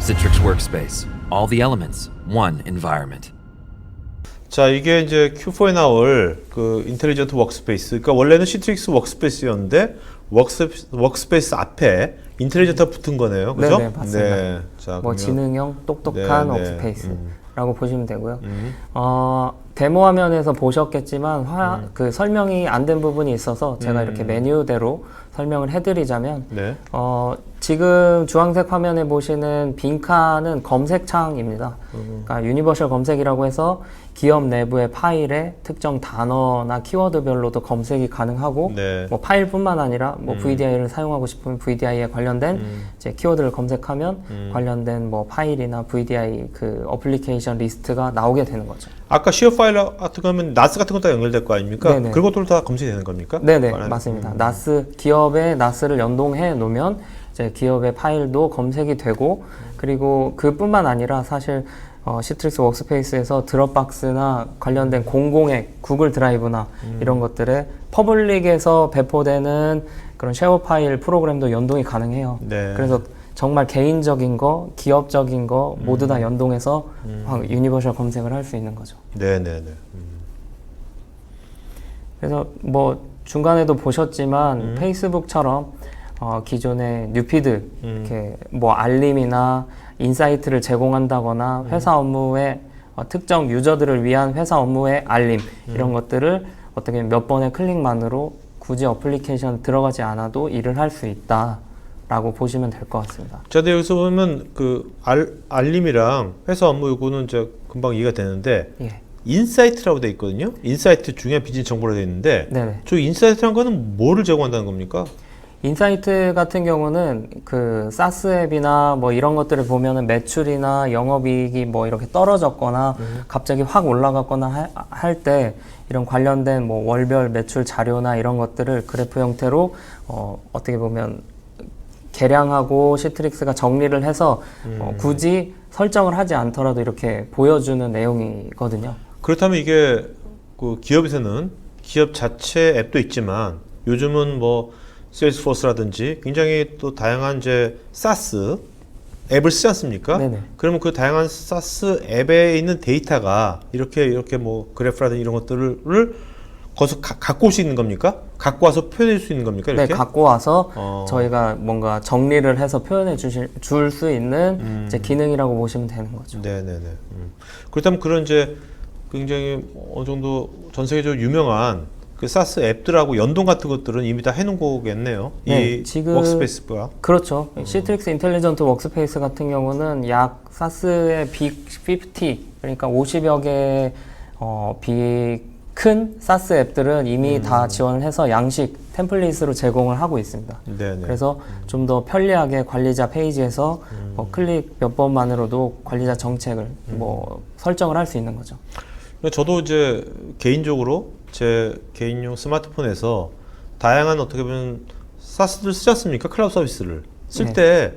Citrix Workspace. All the elements, one environment. 자, 이게 이제 Q4에 나올 그 인텔리전트 워크스페이스. 그러니까 원래는 시트릭스 워크스페이스였는데 워크스페이스 앞에 인텔리전트가 붙은 거네요. 그죠? 네네, 맞습니다. 네. 자, 뭐 그러면 지능형 똑똑한 네, 네. 워크스페이스라고 보시면 되고요. 데모 화면에서 보셨겠지만 그 설명이 안 된 부분이 있어서 제가 이렇게 메뉴대로 설명을 해드리자면 네. 지금 주황색 화면에 보시는 빈칸은 검색창입니다. 그러니까 유니버셜 검색이라고 해서 기업 내부의 파일에 특정 단어나 키워드별로도 검색이 가능하고 네. 뭐 파일뿐만 아니라 뭐 VDI를 사용하고 싶으면 VDI에 관련된 이제 키워드를 검색하면 관련된 뭐 파일이나 VDI 그 어플리케이션 리스트가 나오게 되는 거죠. 아까 시어 파일 같은 거면 나스 같은 것도 연결될 거 아닙니까? 네네. 그런 것들도 다 검색이 되는 겁니까? 네네, 맞습니다. 나스, 기업의 나스를 연동해 놓으면 이제 기업의 파일도 검색이 되고, 그리고 그뿐만 아니라 사실 시트릭스 워크스페이스에서 드롭박스나 관련된 공공의 구글 드라이브나 이런 것들에 퍼블릭에서 배포되는 그런 쉐어 파일 프로그램도 연동이 가능해요. 네. 그래서 정말 개인적인 거, 기업적인 거 모두 다 연동해서 유니버셜 검색을 할 수 있는 거죠. 네네네. 그래서 뭐 중간에도 보셨지만 페이스북처럼 기존의 뉴피드 이렇게 뭐 알림이나 인사이트를 제공한다거나 회사 업무에 특정 유저들을 위한 회사 업무의 알림 이런 것들을 어떻게 몇 번의 클릭만으로 굳이 어플리케이션 들어가지 않아도 일을 할 수 있다라고 보시면 될 것 같습니다. 자, 근데 여기서 보면 그 알림이랑 회사 업무 요구는 이제 금방 이해가 되는데 예. 인사이트라고 돼 있거든요. 인사이트 중요한 비즈니스 정보로 돼 있는데 네네. 저 인사이트라는 거는 뭐를 제공한다는 겁니까? 인사이트 같은 경우는 그 사스 앱이나 뭐 이런 것들을 보면은 매출이나 영업이익이 뭐 이렇게 떨어졌거나 갑자기 확 올라갔거나 할 때 이런 관련된 뭐 월별 매출 자료나 이런 것들을 그래프 형태로 어떻게 보면 계량하고 시트릭스가 정리를 해서 굳이 설정을 하지 않더라도 이렇게 보여주는 내용이거든요. 그렇다면 이게 그 기업에서는 기업 자체 앱도 있지만 요즘은 뭐 세일스포스라든지 굉장히 또 다양한 이제 사스 앱을 쓰지 않습니까? 네네. 그러면 그 다양한 사스 앱에 있는 데이터가 이렇게 뭐 그래프라든지 이런 것들을 거기서 갖고 올 수 있는 겁니까? 갖고 와서 표현할 수 있는 겁니까? 이렇게? 네, 갖고 와서 저희가 뭔가 정리를 해서 표현해 줄 수 있는 이제 기능이라고 보시면 되는 거죠. 네네네. 그렇다면 그런 이제 굉장히 어느 정도 전 세계적으로 유명한 그 사스 앱들하고 연동 같은 것들은 이미 다 해놓은 거겠네요. 네, 이 지금 워크스페이스가. 그렇죠. 시트릭스 인텔리전트 워크스페이스 같은 경우는 약 사스의 빅 50, 그러니까 50여 개의 큰 사스 앱들은 이미 다 지원을 해서 양식 템플릿으로 제공을 하고 있습니다. 네네. 그래서 좀 더 편리하게 관리자 페이지에서 뭐 클릭 몇 번만으로도 관리자 정책을 뭐 설정을 할 수 있는 거죠. 저도 이제 개인적으로 제 개인용 스마트폰에서 다양한 어떻게 보면 사스를 쓰지 않습니까? 클라우드 서비스를 쓸 때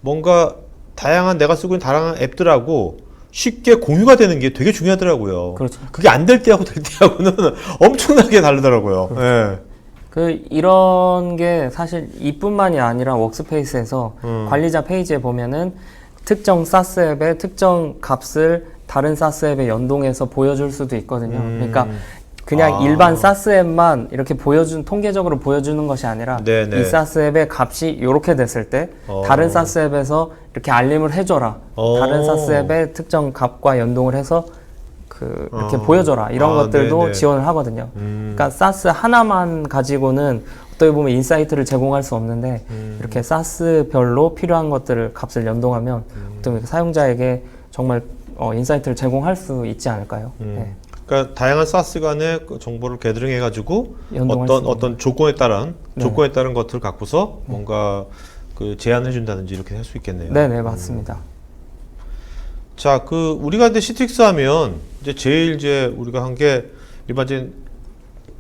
뭔가 다양한 내가 쓰고 있는 다양한 앱들하고 쉽게 공유가 되는 게 되게 중요하더라고요. 그렇죠. 그게 안 될 때하고 될 때하고는 엄청나게 다르더라고요. 그렇죠. 네. 이런 게 사실 이뿐만이 아니라 워크스페이스에서 관리자 페이지에 보면은 특정 사스 앱의 특정 값을 다른 사스 앱에 연동해서 보여줄 수도 있거든요. 그러니까 그냥 일반 사스 앱만 이렇게 통계적으로 보여주는 것이 아니라 네네. 이 사스 앱의 값이 이렇게 됐을 때 다른 사스 앱에서 이렇게 알림을 해줘라. 다른 사스 앱의 특정 값과 연동을 해서 이렇게 보여줘라. 이런 것들도 네네. 지원을 하거든요. 그러니까 사스 하나만 가지고는 어떻게 보면 인사이트를 제공할 수 없는데 이렇게 사스별로 필요한 것들을 값을 연동하면 어떻게 사용자에게 정말 인사이트를 제공할 수 있지 않을까요? 네. 그러니까 다양한 사스 간의 그 정보를 게더링해 가지고 연동할 수 어떤 조건에 따른 것들을 갖고서 뭔가 그 제안해 준다든지 이렇게 할 수 있겠네요. 네네, 맞습니다. 자, 그 우리가 이제 시트릭스 하면 이제 제일 이제 우리가 한 게 일반적인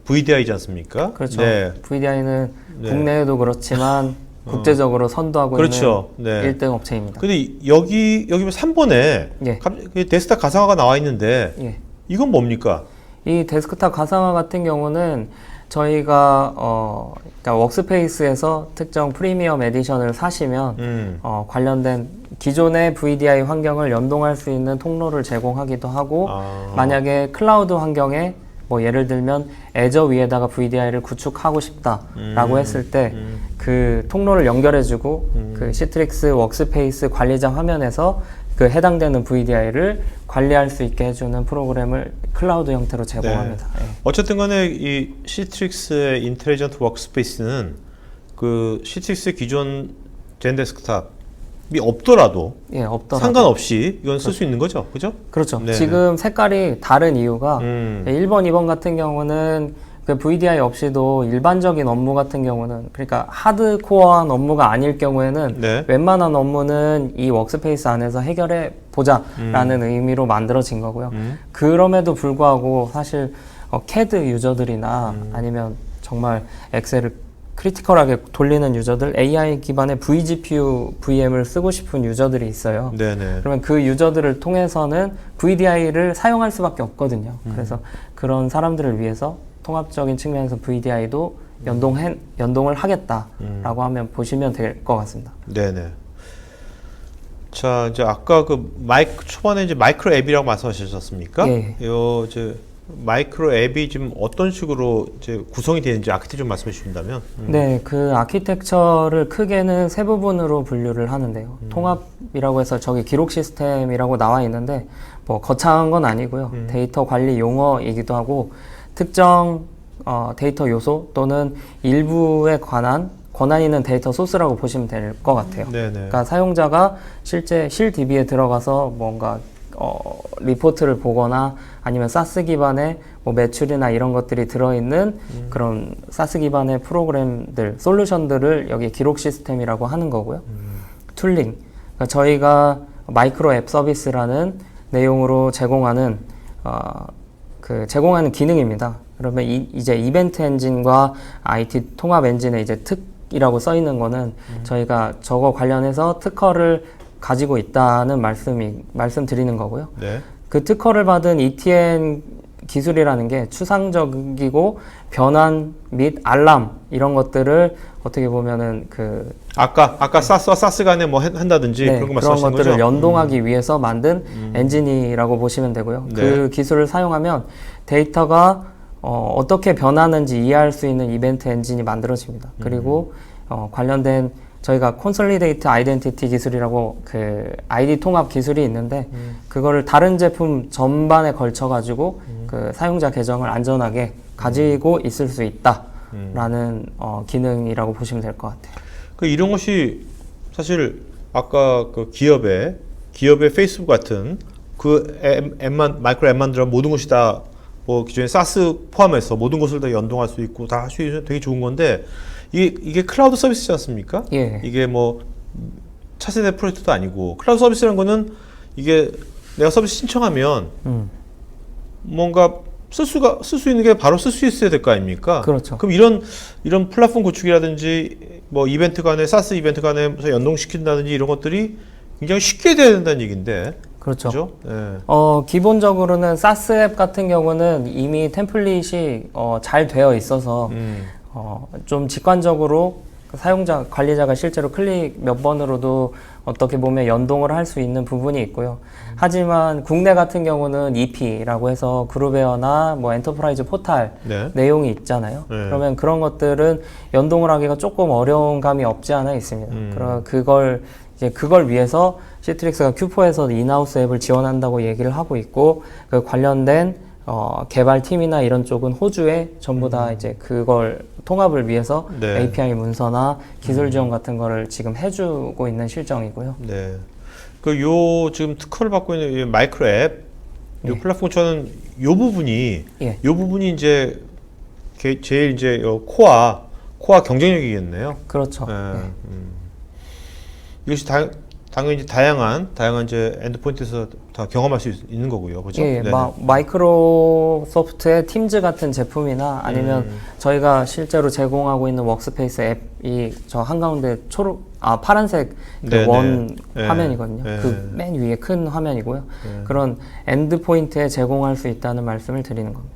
VDI지 않습니까? 그렇죠. 네. VDI는 네. 국내에도 그렇지만 국제적으로 선도하고 그렇죠. 있는 네. 1등 업체입니다. 근데 여기 3번에 예. 데스크탑 가상화가 나와 있는데 예. 이건 뭡니까? 이 데스크탑 가상화 같은 경우는 저희가 그러니까 워크스페이스에서 특정 프리미엄 에디션을 사시면 관련된 기존의 VDI 환경을 연동할 수 있는 통로를 제공하기도 하고 만약에 클라우드 환경에 뭐 예를 들면 애저 위에다가 VDI를 구축하고 싶다라고 했을 때 그 통로를 연결해주고 그 시트릭스 워크스페이스 관리자 화면에서 그 해당되는 VDI를 관리할 수 있게 해주는 프로그램을 클라우드 형태로 제공합니다. 네. 어쨌든 간에 이 시트릭스의 인텔리전트 워크스페이스는 그 시트릭스의 기존 젠데스크탑이 없더라도 상관없이 이건 쓸 수 있는 거죠, 그죠? 그렇죠. 네네. 지금 색깔이 다른 이유가 1번, 2번 같은 경우는 그 VDI 없이도 일반적인 업무 같은 경우는 그러니까 하드코어한 업무가 아닐 경우에는 네. 웬만한 업무는 이 워크스페이스 안에서 해결해 보자라는 의미로 만들어진 거고요. 그럼에도 불구하고 사실 CAD 유저들이나 아니면 정말 엑셀을 크리티컬하게 돌리는 유저들, AI 기반의 vGPU VM을 쓰고 싶은 유저들이 있어요. 네네. 그러면 그 유저들을 통해서는 VDI를 사용할 수밖에 없거든요. 그래서 그런 사람들을 위해서 통합적인 측면에서 VDI도 연동을 하겠다라고 하면 보시면 될 것 같습니다. 네네. 자, 이제 아까 그 초반에 이제 마이크로 앱이라고 말씀하셨습니까? 예. 요 이제 마이크로 앱이 지금 어떤 식으로 이제 구성이 되는지 아키텍처 좀 말씀해 주신다면. 네, 그 아키텍처를 크게는 세 부분으로 분류를 하는데요. 통합이라고 해서 저기 기록 시스템이라고 나와 있는데 뭐 거창한 건 아니고요. 데이터 관리 용어이기도 하고 특정 데이터 요소 또는 일부에 관한 권한 있는 데이터 소스라고 보시면 될 것 같아요. 네네. 그러니까 사용자가 실제 실DB에 들어가서 뭔가 리포트를 보거나 아니면 사스 기반의 뭐 매출이나 이런 것들이 들어있는 그런 사스 기반의 프로그램들, 솔루션들을 여기 기록 시스템이라고 하는 거고요. 툴링. 그러니까 저희가 마이크로 앱 서비스라는 내용으로 제공하는 제공하는 기능입니다. 그러면 이제 이벤트 엔진과 IT 통합 엔진의 이제 특이라고 써 있는 거는 저희가 저거 관련해서 특허를 가지고 있다는 말씀드리는 거고요. 네. 그 특허를 받은 ETN 기술이라는 게 추상적이고 변환 및 알람 이런 것들을 어떻게 보면은 아까 사스와 사스 간에 뭐 한다든지 그런 거 그런 말씀하시는 것들을 거죠? 연동하기 위해서 만든 엔진이라고 보시면 되고요. 네. 그 기술을 사용하면 데이터가 어떻게 변하는지 이해할 수 있는 이벤트 엔진이 만들어집니다. 그리고 관련된 저희가 콘솔리데이트 아이덴티티 기술이라고 그 아이디 통합 기술이 있는데 그거를 다른 제품 전반에 걸쳐 가지고 그 사용자 계정을 안전하게 가지고 있을 수 있다라는 기능이라고 보시면 될 것 같아요. 그 이런 것이 사실 아까 그 기업의 페이스북 같은 그 앱만 마이크로 앱만 들어 모든 것이 다 뭐 기존의 사스 포함해서 모든 것을 다 연동할 수 있고 다 할 수 있는 되게 좋은 건데 이게 클라우드 서비스지 않습니까? 예. 이게 뭐 차세대 프로젝트도 아니고 클라우드 서비스라는 거는 이게 내가 서비스 신청하면 뭔가 쓸 수 있는 게 바로 쓸 수 있어야 될 거 아닙니까? 그렇죠. 그럼 이런 플랫폼 구축이라든지 뭐 이벤트 간에 사스 이벤트 간에 무슨 연동시킨다든지 이런 것들이 굉장히 쉽게 돼야 된다는 얘기인데. 그렇죠. 그죠? 네. 기본적으로는 사스 앱 같은 경우는 이미 템플릿이 잘 되어 있어서 좀 직관적으로 사용자, 관리자가 실제로 클릭 몇 번으로도 어떻게 보면 연동을 할 수 있는 부분이 있고요. 하지만 국내 같은 경우는 EP라고 해서 그룹웨어나 뭐 엔터프라이즈 포탈 네. 내용이 있잖아요. 네. 그러면 그런 것들은 연동을 하기가 조금 어려운 감이 없지 않아 있습니다. 그럼 그걸 위해서 시트릭스가 Q4에서 인하우스 앱을 지원한다고 얘기를 하고 있고 그 관련된 개발팀이나 이런 쪽은 호주에 전부 다 이제 그걸 통합을 위해서 네. API 문서나 기술 지원 같은 거를 지금 해주고 있는 실정이고요. 네. 지금 특허를 받고 있는 이 마이크로 앱, 이 예. 플랫폼 저는 요 부분이 이제 제일 이제 코어 경쟁력이겠네요. 그렇죠. 네. 네. 이것이 당연히 다양한 이제 엔드포인트에서 다 경험할 수 있는 거고요. 그죠? 예, 네네. 마이크로소프트의 팀즈 같은 제품이나 아니면 저희가 실제로 제공하고 있는 워크스페이스 앱이 저 한가운데 파란색 네네. 원 네. 화면이거든요. 네. 그 맨 위에 큰 화면이고요. 네. 그런 엔드포인트에 제공할 수 있다는 말씀을 드리는 겁니다.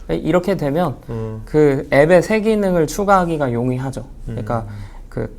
이렇게 되면 그 앱의 새 기능을 추가하기가 용이하죠. 그러니까 그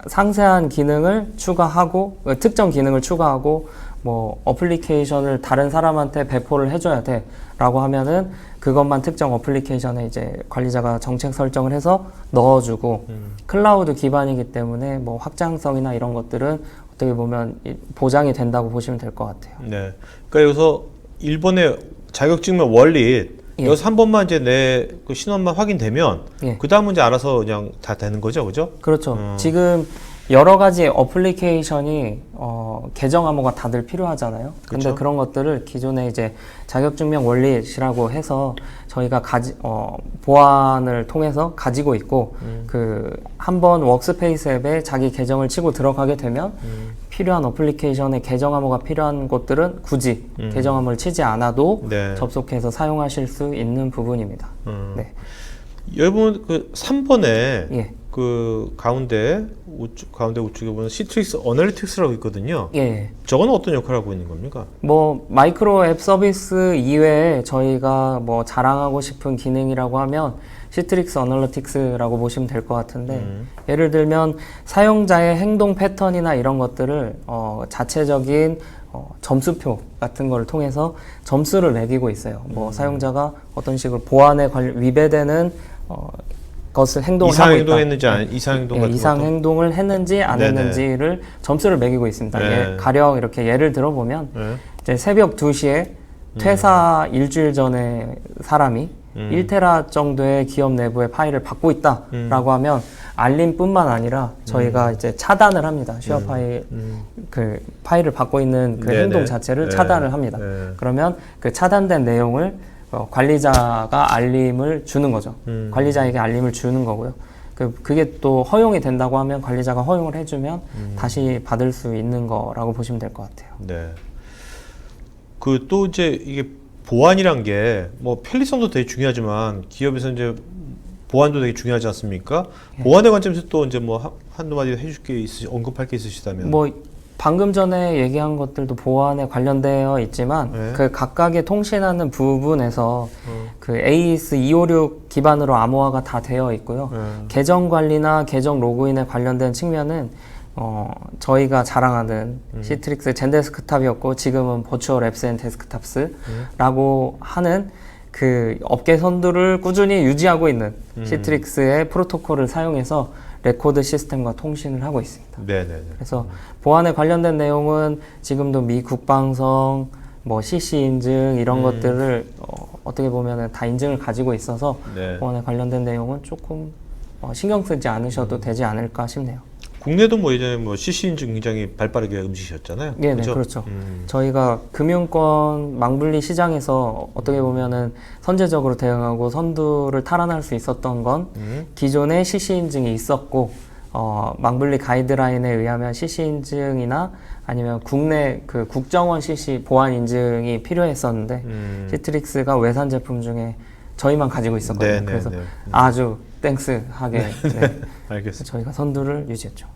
상세한 기능을 추가하고 특정 기능을 추가하고 뭐 어플리케이션을 다른 사람한테 배포를 해줘야 돼라고 하면은 그것만 특정 어플리케이션에 이제 관리자가 정책 설정을 해서 넣어주고 클라우드 기반이기 때문에 뭐 확장성이나 이런 것들은 어떻게 보면 보장이 된다고 보시면 될 것 같아요. 네. 그러니까 여기서 일본의 자격증명 원리 예. 여기서 한 번만 이제 내 그 신원만 확인되면 예. 그 다음은 이제 알아서 그냥 다 되는 거죠, 그죠? 그렇죠. 지금 여러 가지 어플리케이션이 계정 암호가 다들 필요하잖아요. 근데 그쵸. 그런 것들을 기존에 이제 자격증명 월릿이라고 해서 저희가 보안을 통해서 가지고 있고 그 한번 워크스페이스 앱에 자기 계정을 치고 들어가게 되면 필요한 어플리케이션에 계정 암호가 필요한 곳들은 굳이 계정 암호를 치지 않아도 네. 접속해서 사용하실 수 있는 부분입니다. 네. 여러분 그 3번에 예. 그 가운데 우측에 보면 시트릭스 어널리틱스라고 있거든요. 예. 저거는 어떤 역할을 하고 있는 겁니까? 뭐 마이크로 앱 서비스 이외에 저희가 뭐 자랑하고 싶은 기능이라고 하면 시트릭스 어널리틱스라고 보시면 될 것 같은데 예를 들면 사용자의 행동 패턴이나 이런 것들을 자체적인 점수표 같은 거를 통해서 점수를 매기고 있어요. 뭐 사용자가 어떤 식으로 보안에 위배되는 것을 행동을 이상 하고 있다. 행동했는지 이상 행동 예, 같은 이상 것도? 행동을 했는지 안 네네. 했는지를 점수를 매기고 있습니다. 네. 가령 이렇게 예를 들어보면 네. 이제 새벽 2시에 퇴사 일주일 전에 사람이 1테라 정도의 기업 내부의 파일을 받고 있다라고 하면 알림뿐만 아니라 저희가 이제 차단을 합니다. 쉐어 파일 그 파일을 받고 있는 그 네네. 행동 자체를 네. 차단을 합니다. 네. 그러면 그 차단된 내용을 관리자가 알림을 주는 거죠. 관리자에게 알림을 주는 거고요. 그게 또 허용이 된다고 하면 관리자가 허용을 해주면 다시 받을 수 있는 거라고 보시면 될 것 같아요. 네. 그 또 이제 이게 보안이란 게 뭐 편리성도 되게 중요하지만 기업에서 이제 보안도 되게 중요하지 않습니까? 보안의 관점에서 또 이제 뭐 한두 마디 해줄 게 언급할 게 있으시다면. 뭐 방금 전에 얘기한 것들도 보안에 관련되어 있지만 네. 그 각각의 통신하는 부분에서 그 AES 256 기반으로 암호화가 다 되어 있고요. 계정 관리나 계정 로그인에 관련된 측면은 저희가 자랑하는 시트릭스 젠데스크탑이었고 지금은 버추얼 앱스 앤 데스크탑스라고 하는 그 업계 선두를 꾸준히 유지하고 있는 시트릭스의 프로토콜을 사용해서 레코드 시스템과 통신을 하고 있습니다. 네네네. 그래서 보안에 관련된 내용은 지금도 미 국방성, 뭐 CC 인증 이런 것들을 어떻게 보면은 다 인증을 가지고 있어서 네. 보안에 관련된 내용은 조금 신경 쓰지 않으셔도 되지 않을까 싶네요. 국내도 뭐 예전에 뭐 CC 인증 굉장히 발빠르게 움직이셨잖아요. 네, 그죠? 그렇죠. 저희가 금융권 망분리 시장에서 어떻게 보면은 선제적으로 대응하고 선두를 탈환할 수 있었던 건 기존에 CC 인증이 있었고 망분리 가이드라인에 의하면 CC 인증이나 아니면 국내 그 국정원 CC 보안 인증이 필요했었는데 시트릭스가 외산 제품 중에 저희만 가지고 있었거든요. 네, 네, 그래서 네. 아주 땡스하게 네. 알겠습니다. 저희가 선두를 유지했죠.